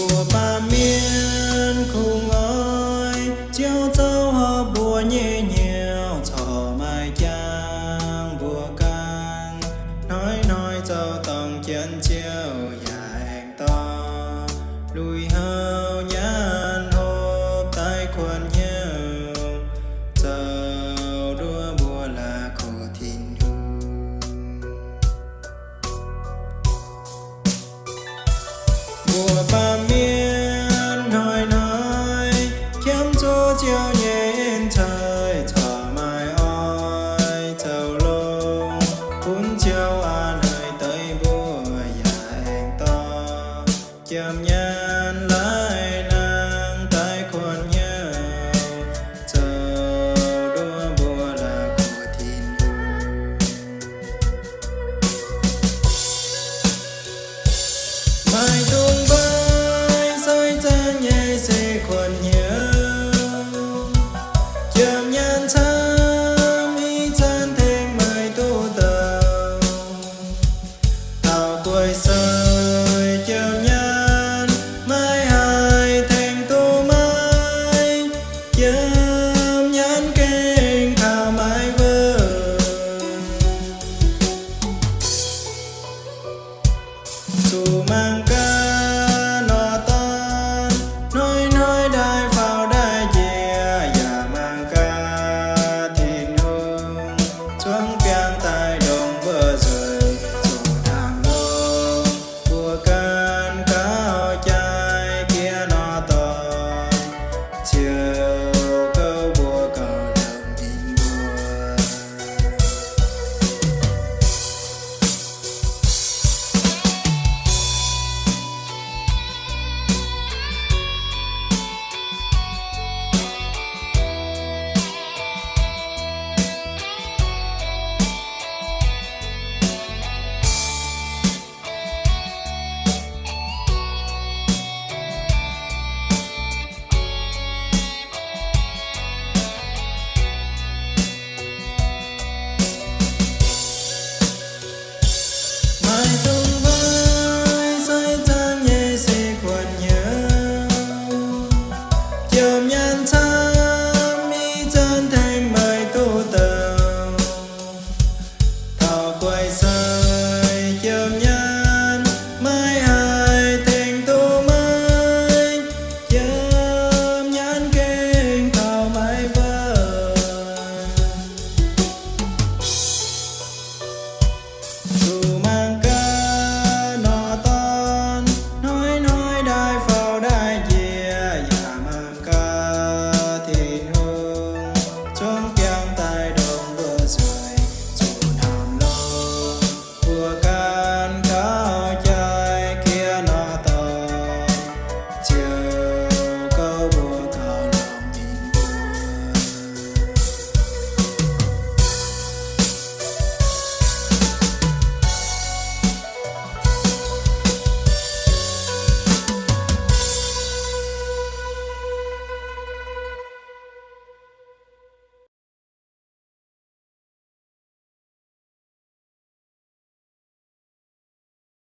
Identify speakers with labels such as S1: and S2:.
S1: Bùa ba miên khung ơi chiếu dấu hoa bùa nhẹ nhiều thọ mai chang bùa can nói dấu tòng chân chiếu dài to lùi hao nhàn hộp tay quần nhiều dấu đua bùa là khổ thìn hù bùa ba miên nói kiếm chỗ chiều nhẹ trời thở mai oi thầu lông cuốn chiều an hơi tới bùa dài to chấm nhé